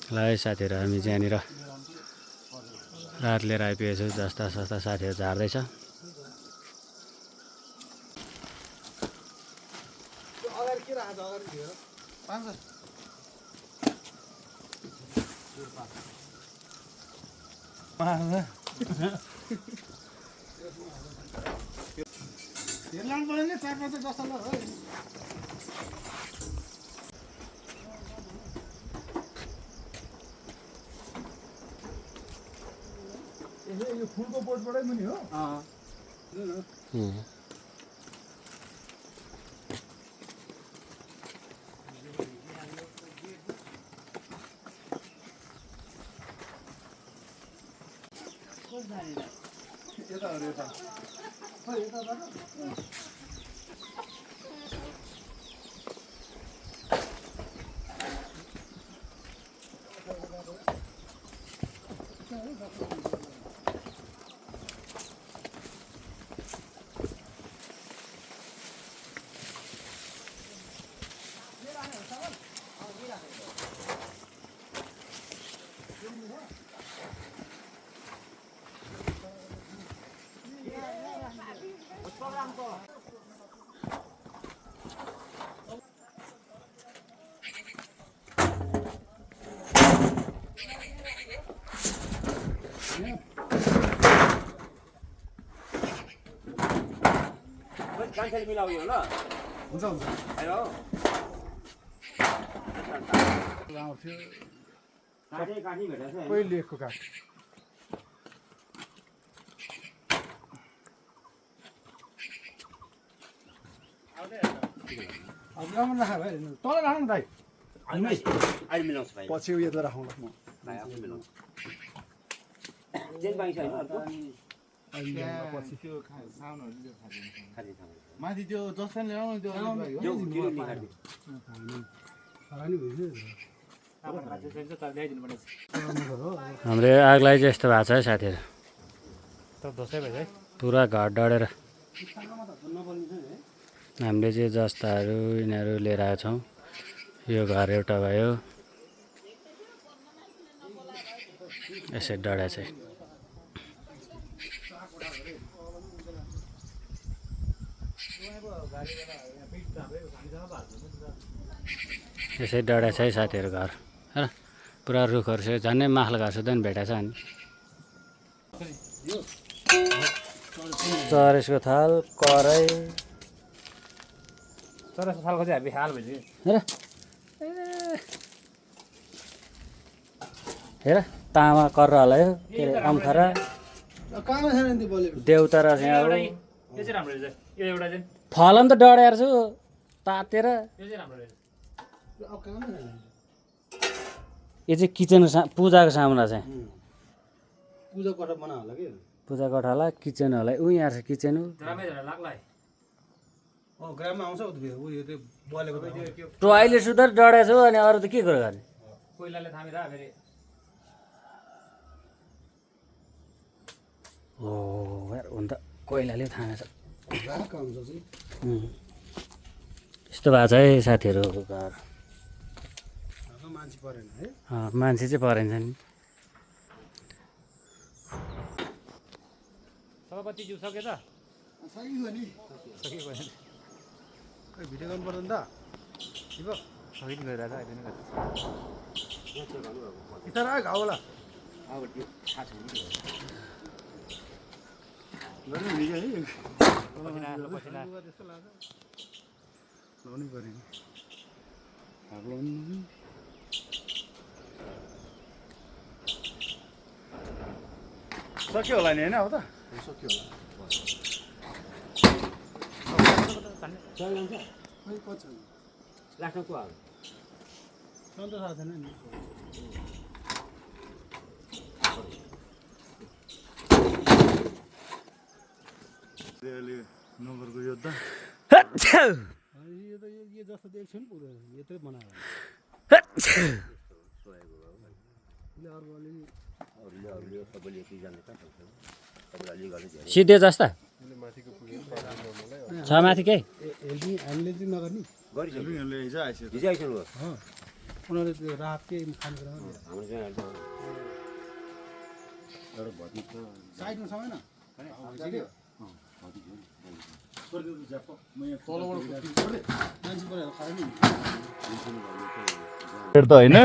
ल है साथीहरू हामी चाहिँ यहाँनिर रात लिएर आइपुगेको छु। जस्ता सस्ता साथीहरू झार्दैछ। यो फुलको बोटबाटै मुनि हो गान्छले मिलाउने हो ल हुन्छ हुन्छ आयो आउँथ्यो काठी भेटेछ कोही लेखको काठ अब राम्रो राख भाइ तल राख्नु दाइ अहिले मिलाउँछु भाइ पछि यता राखौँला म भाइ आफै मिलाउँछु जेन बाइक छ हैन पछि त्यो साउनहरु खाली माथि त्यो जसले ल्याउनु त्यो जो किलो निकाल्नु हाम्रो आग लागि चाहिँ यस्तो भएको छ है साथीहरू। पुरा घाट डढेर हामीले चाहिँ जस्ताहरू यिनीहरू लिएर आएको छौँ। यो घर एउटा भयो यसरी डढा चाहिँ यसै डढा छ है साथीहरू घर होइन। पुरा रुखहरू छ झन्डै माखल घर सुत्दा पनि भेटाएको छ नि। चरेसको थाल कराई चरसको थालको चाहिँ हामी हाल भइसक्यो हेर हेर तामा कर्र हलायो के अरे अम्खरा कहाँमा छैन नि त्यो बोलेको देउतारा चाहिँ अब यो चाहिँ राम्रो रहेछ यो एउटा चाहिँ फलन त डढेर छु तातेर। यो चाहिँ राम्रो रहेछ अब कहाँमा छैन यो चाहिँ किचन पूजाको सामुना चाहिँ पूजा कोठा बना होला के पूजा कोठा होला किचन होला ऊ यहाँ छ किचन रामै झरा लाग्ला है ग्राममा आउँछ उयो त्यो बोलेको टोइलेट सुधा डढेको छु अनि अरू त के कुरो गर्ने। कोइलाले थामेर फेरि हो यार हुन त कोइलाले थामेछ। यस्तो भएको छ है साथीहरू घर मान्छे परेन है मान्छे चाहिँ परेन्छ नि। सभापति जिउ सक्यो त सकियो नि सकियो खै भिडियो गर्नु पर्दैन त ठिक हो सकिन गइरहेको अहिले नै बिस्तारै आयो घाउ होला अब त्यो थाहा छैन गर्नु नि है पसिना पसिना त्यस्तो लाग्छ लाउनै पऱ्यो नि घाउ लाउनु सक्यो होला नि होइन अब त सक्यो होला लास्टमा को हाल सन्त थाहा छैन नि नगरको योद्धा यो त यो जस्तो देख्छु नि पुरो यत्रै बनायो अर्को अरूले सबैले यति जाने कहाँ सक्छ सबैले अलि गर्ने धेरै सिधे जस्ता छ माथि के हामीले चाहिँ नगर्ने गरिसक्यो हिजो आइसक्यो हिजो आइसक्नु उनीहरूले त्यो राहत केही खानेकुरा हाम्रो चाहिँ अहिले एउटा भति छ साइडमा छैन त होइन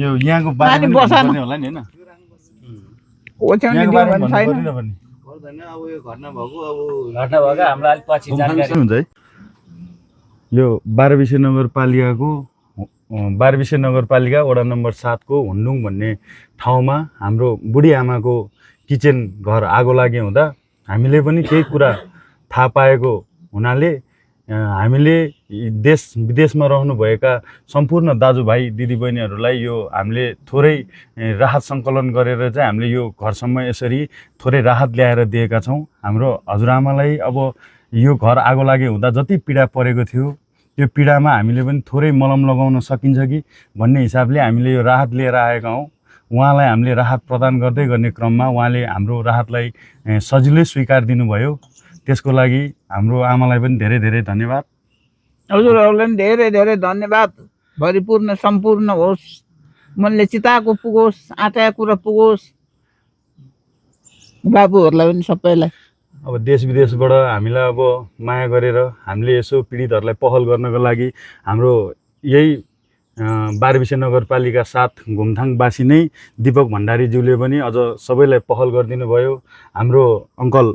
यो यहाँको बारेमा नि भन्नुपर्ने होला नि होइन यहाँको बारेमा भन्नुपर्ने नपर्ने अब यो घटना भएको अब घटना भएको हामीलाई अलिक पछि जानकारी हुन्छ है यो बाह्रविसे नगरपालिकाको बाह्रविसे नगरपालिका वडा नम्बर 7 को हुन्डुङ भन्ने ठाउँमा हाम्रो बुढी आमाको किचन घर आगो लागे हुँदा हामीले पनि केही कुरा थाहा पाएको हुनाले हामीले देश विदेशमा रहनुभएका सम्पूर्ण दाजुभाइ दिदीबहिनीहरूलाई यो हामीले थोरै राहत सङ्कलन गरेर चाहिँ हामीले यो घरसम्म यसरी थोरै राहत ल्याएर दिएका छौँ। हाम्रो हजुरआमालाई अब यो घर आगो लागे हुँदा जति पीडा परेको थियो त्यो पीडामा हामीले पनि थोरै मलम लगाउन सकिन्छ कि भन्ने हिसाबले हामीले यो राहत लिएर आएका हौँ। उहाँलाई हामीले राहत प्रदान गर्दै गर्ने क्रममा उहाँले हाम्रो राहतलाई सजिलै स्वीकार दिनुभयो। त्यसको लागि हाम्रो आमालाई पनि धेरै धेरै धन्यवाद। हजुरहरूलाई पनि धेरै धेरै धन्यवाद। भरिपूर्ण सम्पूर्ण होस्, मनले चिताएको पुगोस्, आँटाको कुरा पुगोस् बाबुहरूलाई पनि सबैलाई। अब देश विदेशबाट हामीलाई अब माया गरेर हामीले यसो पीडितहरूलाई पहल गर्नको लागि हाम्रो यही बाह्रविसे नगरपालिका 7 घुमथाङवासी नै दीपक भण्डारीज्यूले पनि अझ सबैलाई पहल गरिदिनु भयो। हाम्रो अङ्कल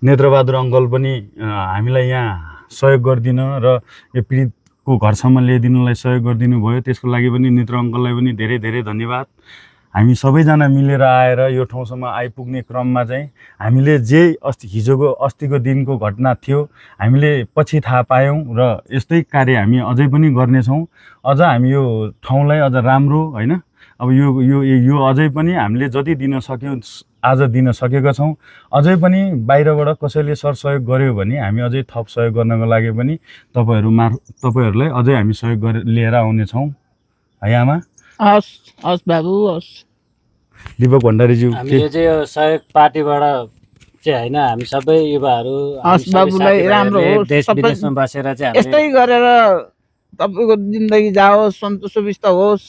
नेत्रबहादुर अङ्कल पनि हामीलाई यहाँ सहयोग गरिदिन र यो पीडितको घरसम्म ल्याइदिनलाई सहयोग गरिदिनु भयो। त्यसको लागि पनि नेत्र अङ्कललाई पनि धेरै धेरै धन्यवाद। हामी सबैजना मिलेर आएर यो ठाउँसम्म आइपुग्ने क्रममा चाहिँ हामीले जे अस्तिको दिनको घटना थियो हामीले पछि थाहा पायौँ र यस्तै कार्य हामी अझै पनि गर्नेछौँ। अझ हामी यो ठाउँलाई अझ राम्रो होइन अब यो अझै पनि हामीले जति दिन सक्यौँ आज दिन सकेका छौँ। अझै पनि बाहिरबाट कसैले सरसहयोग गर्यो भने हामी अझै थप सहयोग गर्नको लागि पनि तपाईँहरूलाई अझै हामी सहयोग लिएर आउनेछौँ है आमा। हस् हस् बाबु हस्। दीपक भण्डारीज्यू हामीले चाहिँ यो सहयोग पार्टीबाट चाहिँ होइन, हामी सबै युवाहरू हस् बाबुलाई राम्रो होस्, देश सबै विदेशमा बसेर चाहिँ यस्तै गरेर तपाईँको जिन्दगी जाओस्, सन्तोष सुविस्ता होस्,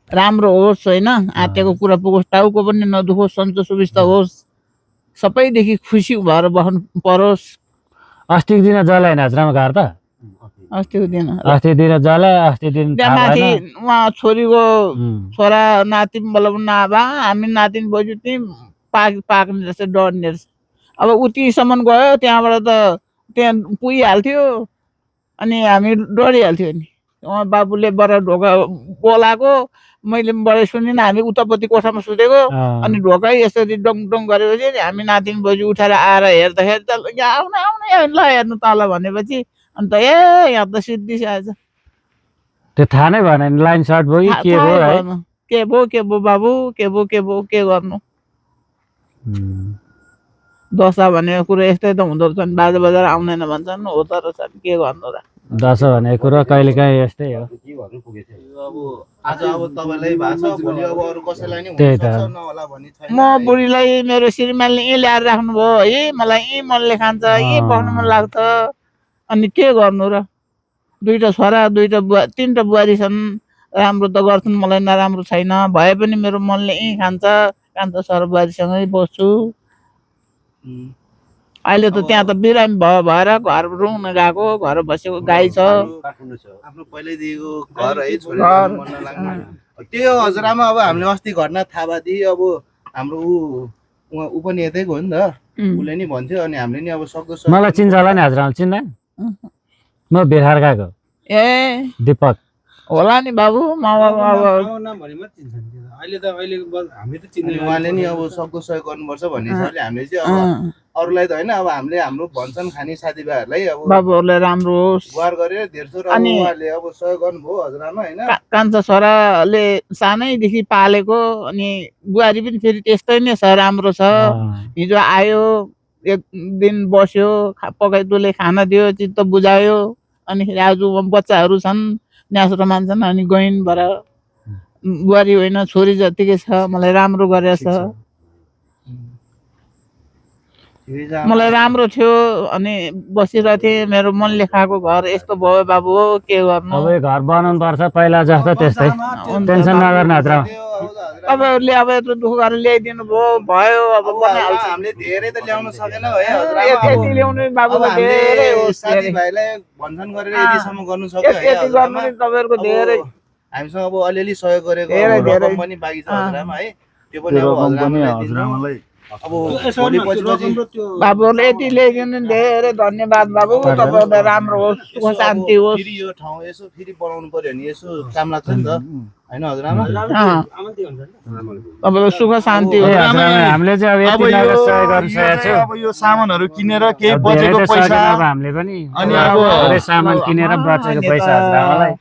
राम्रो होस् होइन, आँटेको कुरा पुगोस्, टाउको पनि नदुखोस्, सन्तोष सुविस्ता होस्, सबैदेखि खुसी भएर बस्नु परोस्। अस्तिको दिन जलाएन हजुरआमा घर त? अस्तिको दिन जलाए अस्ति दिन त्यहाँ माथि उहाँ छोरीको छोरा नाति बोलाउनु नभए हामी नातिनी बज्यू त्यहीँ पाक्ने रहेछ, डढ्ने रहेछ। अब उतिसम्म गयो, त्यहाँबाट त त्यहाँ पुगिहाल्थ्यो अनि हामी डढिहाल्थ्यो नि। उहाँ बाबुले बडा ढोका बोलाएको, मैले बडा सुनिनँ, हामी उतापट्टि कोठामा सुतेको अनि ढोका यसरी डङ डङ गरेपछि हामी नातिनी बज्यू उठाएर आएर हेर्दाखेरि त यहाँ आउनु आउनु ल हेर्नु तल भनेपछि अन्त यहाँ त सिद्धि आएछ। त्यो थाहा नै भएन लाइन सर्ट भयो कि के भयो है? के भयो बाबु, के गर्नु। दशा भनेको कुरो यस्तै त हुँदो रहेछ नि, बाजा बजार आउँदैन भन्छन्, हो त रहेछ नि, के गर्नु र। दशा भनेको कुरो कहिले काहीँ यस्तै हो। अब आज अब तपाईँलाई भएको छ, भोलि अब अरू कसैलाई नि त्यही त नहोला भन्ने छैन। म बुढीलाई मेरो श्रीमानले यहीँ ल्याएर राख्नुभयो है, मलाई यहीँ मनले खान्छ, यहीँ बस्नु मन लाग्छ, अनि के गर्नु र। दुईवटा छोरा, तीनवटा बुहारी छन्, राम्रो त गर्छन्, मलाई नराम्रो छैन, भए पनि मेरो मनले यहीँ खान्छ, कान्छ छोरा बुहारीसँगै बस्छु। अहिले त त्यहाँ त बिरामी भएर घर रुँग्न गएको, घर बसेको गाई छ। आफ्नो पहिल्यैदेखिको घर है, छोरीलाई मन नलाग्ने त्यही हो हजुरआमा। अब हामीले अस्ति घटना थाहा भएदेखि अब हाम्रो ऊ पनि यतैको हो नि त, उसले नि भन्थ्यो अनि हामीले नि अब सक्दो मलाई चिन्छ होला नि हजुरआमा? चिन्दैन? म बिहार गएको ए दीपक होला नि बाबु। नाम भने मात्रै चिन्छ नि। अहिले त हामी त चिन्दैन। उहाँले नि अब सक्दो सहयोग गर्नुपर्छ भन्ने हिसाबले हामीले चाहिँ अब अरूलाई त होइन, अब हामीले हाम्रो भन्छन् खाने साथीभाइहरूलाई अब बाबुहरूलाई राम्रो होस् गुहार गरेर धेरथोर अब उहाँहरूले अब सहयोग गर्नुभयो हजुरआमा होइन। कान्छा छोराले सानैदेखि पालेको, अनि बुहारी पनि फेरि त्यस्तै नै छ, राम्रो छ। हिजो आयो, एक दिन बस्यो, पकाइतुले खाना दियो, चित्त बुझायो, अनि आज बच्चाहरू छन्, न्यास्रो मान्छन्, अनि गइन् भएर बुहारी होइन छोरी जतिकै छ, मलाई राम्रो गरेछ। ठिकै छ आमा। मलाई राम्रो थियो अनि बसिरहेको थिएँ मेरो मनले खाएको घर यस्तो भयो बाबु हो के गर्नु अब यो घर बनाउनु पर्छ पहिला जस्तो त्यस्तै टेन्सन नगर्नु हजुरआमा त्यो अब हजुर तपाईँहरूले अब यत्रो दुःख गरेर ल्याइदिनु भयो अब बनाइहाल्छ हामीले धेरै त ल्याउन सकेन है हजुरआमा। यति ल्याउनु अब बाबुको धेरै हामीले होस् धेरै साथीभाइलाई भन्छन् गरेर यतिसम्म गर्नु सक्यो है यति गर्नु हजुरआमा। नि तपाईँहरूको धेरै अब हामीसँग अब अलिअलि सहयोग गरेको धेरै, अब धेरै। रकम पनि बाँकी छ हजुरआमा है त्यो पनि त्यो अब रकम पनि हजुरआमालाई दिनु। हजुरआमालाई अब भोलि पछि बाबुहरूले यति ल्याइदिनु नि धेरै धन्यवाद बाबु तपाईँहरूलाई राम्रो होस् सुख शान्ति होस् फेरि यो ठाउँ यसो फेरि बनाउनु पर्यो भने यसो काम लाग्छ नि त होइन हजुरआमा। तपाईँलाई सुख शान्ति ए होस् हजुरआमा हामीले चाहिँ अब अब यति यो नगद सहयोग गर्न सकेको छु अब यो सामानहरू किनेर केही अब बचेको धेरै त पैसा सकेन अब हामीले पनि अनि अब अब धेरै सामान किनेर बचेको पैसा हजुरआमालाई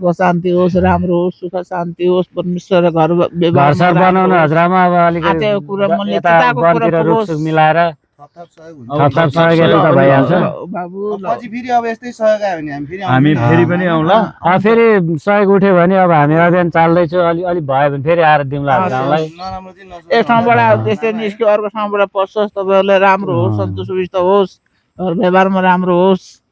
सुख शान्ति होस् राम्रो होस् सुख शान्ति होस् परमेश्वर घर घर व्यवहार सर बनाउनु हजुरआमा अब अलिकति आत्याको कुरा मनले यता चिताएको कुरा वनतिर पुगोस्। रुखसुख मिलाएर थपथाप सहयोग हुन्छ। थपथाप सहयोग यति त भइहाल्छ बाबु अब पछि फेरि अब यस्तै सहयोग आयो भने हामी फेरि हामी आउँछौँ। फेरि पनि आउँला फेरि सहयोग उठ्यो भने अब हामी अभियान चाल्दैछु अलि अलि भयो भने फेरि आएर दिउँला हजुरआमालाई नराम्रो चाहिँ नसोच्नु। एक ठाउँबाट त्यस्तै निस्क्यो अर्को ठाउँबाट पस्छोस् तपाईँहरूलाई राम्रो होस् सन्तोष सुविस्ता होस् घर व्यवहारमा राम्रो होस्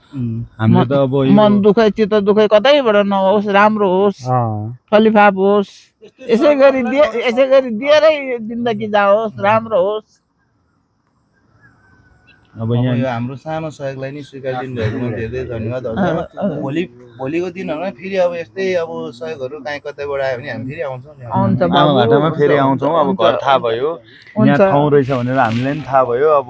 हामीले त अब यो मन दुखाइ चित्त दुखाइ कतैबाट नहोस् राम्रो होस् फलिफाप होस् यसै गरी धेरै जिन्दगी जाओस् राम्रो होस् अब अब यहाँ यो हाम्रो सानो सहयोगलाई नि स्वीकारिदिनु भएकोमा धेरै धन्यवाद हजुरआमा। भोलिको दिनहरूमा फेरि अब यस्तै अब सहयोगहरू काहीँ कतैबाट आयो भने हामी फेरि आउँछौँ नि। हुन्छ आमा बाबु भाटामा फेरि आउँछौँ अब घर थाहा भयो यहाँ हुन्छ। ठाउँ रहेछ भनेर हामीलाई पनि थाहा भयो अब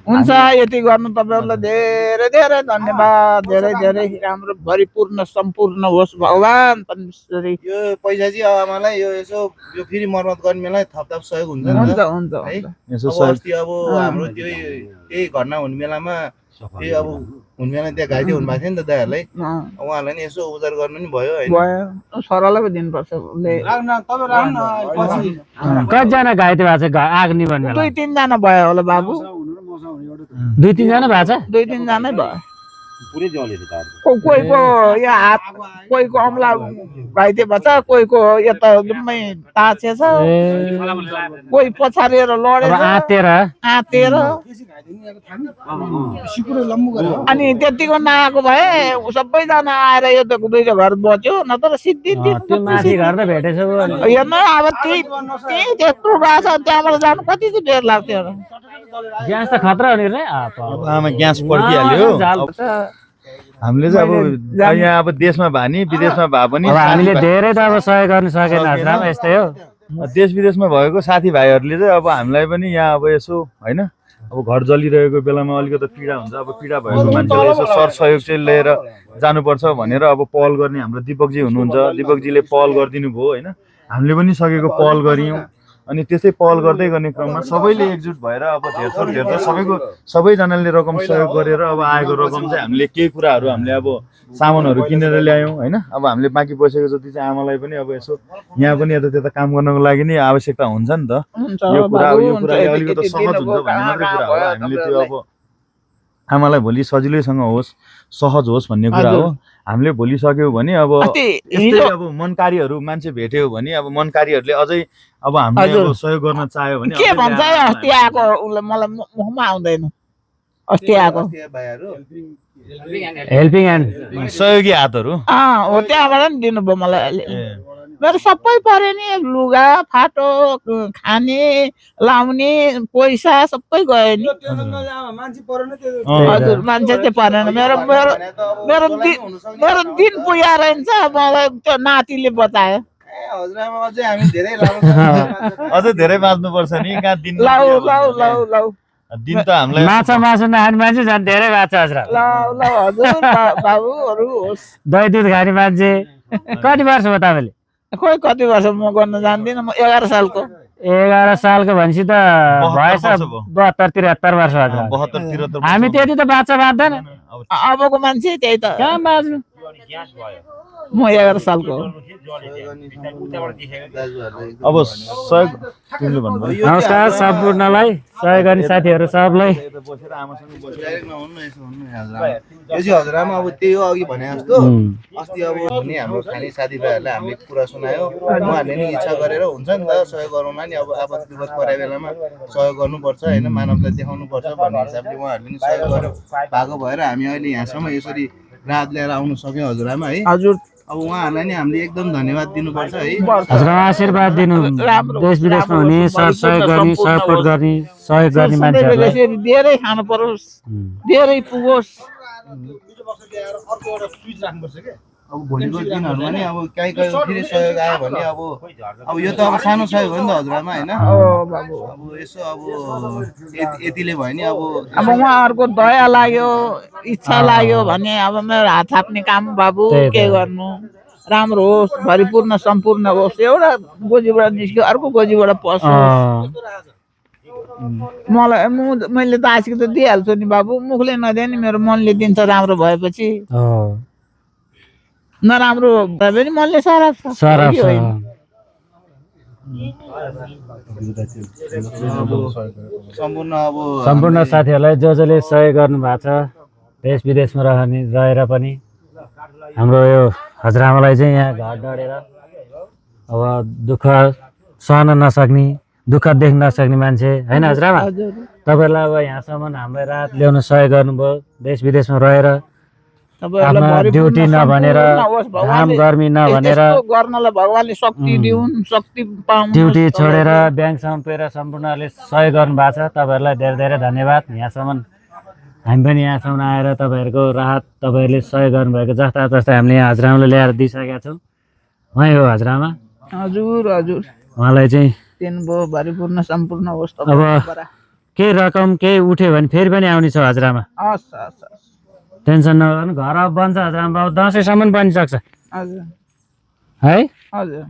हुन्छ यति गर्नु तपाईँहरूलाई धेरै धेरै धन्यवाद धेरै धेरै राम्रो भरिपूर्ण सम्पूर्ण होस् भगवान् परमेश्वरी यो पैसा चाहिँ अब आमालाई यो यसो यो फेरि मर्मत गर्ने बेला थपथाप सहयोग हुन्छ नि हुन्छ त हुन्छ है। यसो अब सहयोग अस्ति अब हाम्रो त्यही घटना हुने बेलामा त्यही अब हुने बेला त्यहाँ घाइते हुनुभएको थियो नि त दाइहरूलाई उहाँहरूलाई नि यसो उपचार गर्नु नि भयो होइन। भयो सरलाई पो दिनुपर्छ उसले कतिजना घाइते भएको छ आग निभन बेला 2-3 जना भयो होला बाबु दुई तिनजना भएको छ 2-3 जनै भयो कोहीको यहाँ हात कोहीको औँला घाइते भएछ कोहीको यता जम्मै ताछेछ कोही पछारिएर अब लडेछ आँतेर आँतेर अनि त्यतिको नआएको भए सबैजना आएर यो त दुईटा घर बच्यो नत्र सिद्धि त्यो माथि घर त भेटेछ हेर्नु अब त्यही त्यत्रो गएको छ त्यहाँबाट जानु कति चाहिँ बेर लाग्थ्यो र ग्यास त खतरा हो नि रे अब आमा ग्यास पड्किहाल्यो हामीले चाहिँ अब यहाँ अब देशमा भए नि विदेशमा भए पनि अब हामीले धेरै त अब सहयोग गर्न सकेन हजुरआमा यस्तै हो देश विदेशमा भएको साथीभाइहरूले चाहिँ अब हामीलाई पनि यहाँ अब यसो होइन अब घर जलिरहेको बेलामा अलिकति पीडा हुन्छ अब पीडा भएको मान्छेलाई यसो सर सहयोग चाहिँ लिएर जानुपर्छ भनेर अब पहल गर्ने हाम्रो दिपकजी हुनुहुन्छ दिपकजीले पहल गरिदिनु भयो होइन हामीले पनि सकेको पहल गऱ्यौँ अनि त्यसै पहल गर्दै गर्ने क्रममा सबैले एकजुट भएर अब धेर सबैजनाले रकम सहयोग गरेर अब आएको रकम चाहिँ हामीले केही कुराहरू हामीले अब सामानहरू किनेर ल्यायौँ होइन अब हामीले बाँकी बसेको जति चाहिँ आमालाई पनि अब यसो यहाँ पनि यता त्यता काम गर्नको लागि नि आवश्यकता हुन्छ नि त यो कुराले अलिकति सहज हुन्छ भन्ने मात्रै कुरा हो हामीले त्यो अब आमालाई भोलि सजिलैसँग होस् सहज होस् भन्ने कुरा हो हामीले भोलि सक्यौँ भने अब यस्तै अब मनकारीहरू मान्छे भेट्यो भने अब मनकारीहरूले अझै अब हामीले अब सहयोग गर्न चाह्यो भने के भन्छ अस्ति आएको उसले मलाई मुखमा आउँदैन अस्ति आएको भाइहरू हेल्पिङ ह्यान्ड सहयोगी हातहरू हो त्यहाँबाट नि दिनुभयो मलाई अहिले मेरो सबै पऱ्यो नि लुगा फाटो खाने लाउने पैसा सबै गयो नि हजुर मान्छे चाहिँ परेन मेरो दिन पुगेर हुन्छ मलाई त्यो नातिले बचायो हजुरआमा अझै हामी धेरै लामो अझै धेरै बाँच्नुपर्छ नि कहाँ दिन लौ दिन त हामीलाई माछा मासु नखाने मान्छे झन् धेरै भएको छ हजुर ल हजुर बाबुहरू होस् दही दुध खाने मान्छे कति वर्ष भयो तपाईँले खोइ कति वर्ष म गर्न जान्दिनँ म 11 सालको 11 सालको भनेपछि त भएछ 72-73 वर्ष हजुर 72-73 हामी त्यति त बाँच्छ बाँच्दैन अबको मान्छे त्यही त कहाँ बाँच्नु म 11 सालको हो। दाजुहरूलाई अब सहयोग तिमीले भन्नुभयो नमस्कार सम्पूर्णलाई सहयोग गर्ने साथीहरू सबलाई डाइरेक्ट नहुनु न, यसो हुनु न हजुरआमा। यो चाहिँ हजुरआमा अब त्यही हो अघि भने जस्तो अस्ति अब नि हाम्रो खाने साथीभाइहरूलाई हामीले कुरा सुनायो, उहाँहरूले नि इच्छा गरेर हुन्छ नि त सहयोग गरौँला नि, अब आपद विपद परेको बेलामा सहयोग गर्नुपर्छ होइन, मानवता देखाउनुपर्छ भन्ने हिसाबले उहाँहरूले नि सहयोग गर्नु भएको भएर हामी अहिले यहाँसम्म यसरी राहत ल्याएर आउनु सक्यौँ हजुरआमा है। हजुर अब उहाँहरूलाई नि हामीले एकदम धन्यवाद दिनुपर्छ है। हजुरआमा आशीर्वाद दिनु, देश विदेशमा हुने सहयोग गर्ने सपोर्ट गर्ने सहयोग गर्ने मान्छेहरूलाई यसरी धेरै खानु परोस्, धेरै पुगोस्। अर्को एउटा स्विच राख्नुपर्छ क्या, अब भोलिको दिनहरूमा नि अब कहीँ कहीँ फेरि सहयोग आयो भने अब यो त अब सानो सहयोग हो नि त हजुरआमा होइन। अब यसो अब यतिले भयो नि अब अब उहाँहरूको दया लाग्यो, इच्छा लाग्यो भने अब मेरो हात थाप्ने काम बाबु त्यही त। के गर्नु, राम्रो होस्, भरिपूर्ण सम्पूर्ण होस्। एउटा गोजीबाट निस्क्यो अर्को गोजीबाट पसोस्। मलाई मैले त आशिक त दिइहाल्छु नि बाबु, मुखले नदिए नि मेरो मनले दिन्छ। राम्रो भएपछि नराम्रो भए पनि मनले सराप छ, सराप कि होइन? सम्पूर्ण साथीहरूलाई जसले सहयोग गर्नु भएको छ देश विदेशमा रहेर पनि हाम्रो यो हजुरआमालाई चाहिँ यहाँ घर डढेर अब दुःख सहन नसक्ने, दुःख देख्न नसक्ने मान्छे होइन हजुरआमा, तपाईँहरूलाई अब यहाँसम्म हामीलाई राहत ल्याउन सहयोग गर्नुभयो। देश विदेशमा रहेर तपाईँहरूलाई आफ्नो भरिपूर्ण ड्युटी नभनेर सम्पूर्ण होस् घाम भगवानले। गर्मी नभनेर यस्तो गर्नलाई भगवानले शक्ति दिउन्, शक्ति पाउन्। ड्युटी छोडेर ब्याङ्कसम्म पुगेर सम्पूर्णले सहयोग गर्नु भएको छ। तपाईँहरूलाई धेरै धेरै धन्यवाद। यहाँसम्म हामी पनि यहाँसम्म आएर तपाईँहरूको राहत तपाईँहरूले सहयोग गर्नुभएको जस्ता जस्ता हामीले यहाँ हजुरआमालाई ल्याएर दिइसकेका छौँ। उहाँ हो हजुरआमा, हजुर हजुर उहाँलाई चाहिँ दिनुभयो, भरिपूर्ण सम्पूर्ण होस्। अब केही रकम केही उठ्यो भने फेरि पनि आउने छ हजुरआमा, हस् हस् हस्। टेन्सन नगर्नु। घर अब बन्छ हजुरआमा, अब दसैँसम्म बनिसक्छ हजुर है। हजुर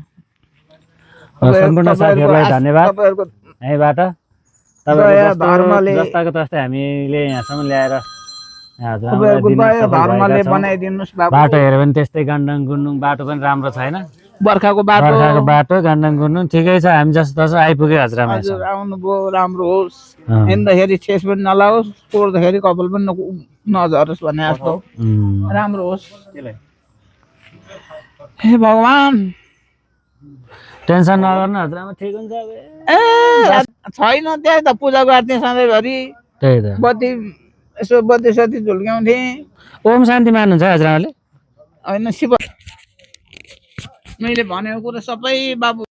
सम्पूर्ण साथीहरूलाई धन्यवाद तपाईँहरूको यहीँबाट। दया धर्मले जस्ताको तस्तै हामीले यहाँसम्म ल्याएर तपाईँहरूको दया धर्मले बनाइदिनुहोस् बाबु। बाटो हेऱ्यो भने त्यस्तै गान्डाङ गुन्डुङ बाटो पनि राम्रो छैन। बर्खाको बाटो बर्खाको बाटो गान्डाङ गुन्डुङ ठिकै छ। हामी जस्तो तस्तो आइपुग्यो हजुरआमा। हजुर आउनुभयो, राम्रो होस्। हिँड्दाखेरि ठेस पनि नलाओस्, कोर्दाखेरि कपाल पनि नझरोस् भने जस्तो राम्रो होस्। हे भगवान, टेन्सन नगर्नु हजुरआमा, ठिक हुन्छ। ए छैन त्यही त पूजा गर्थेँ सधैँभरि, त्यही त। बत्ती यसो बत्ती सत्ती झुल्क्याउँथेँ। ओम शान्ति मान्नुहुन्छ हजुरआमाले? होइन शिव, मैले भनेको कुरा सबै बाबु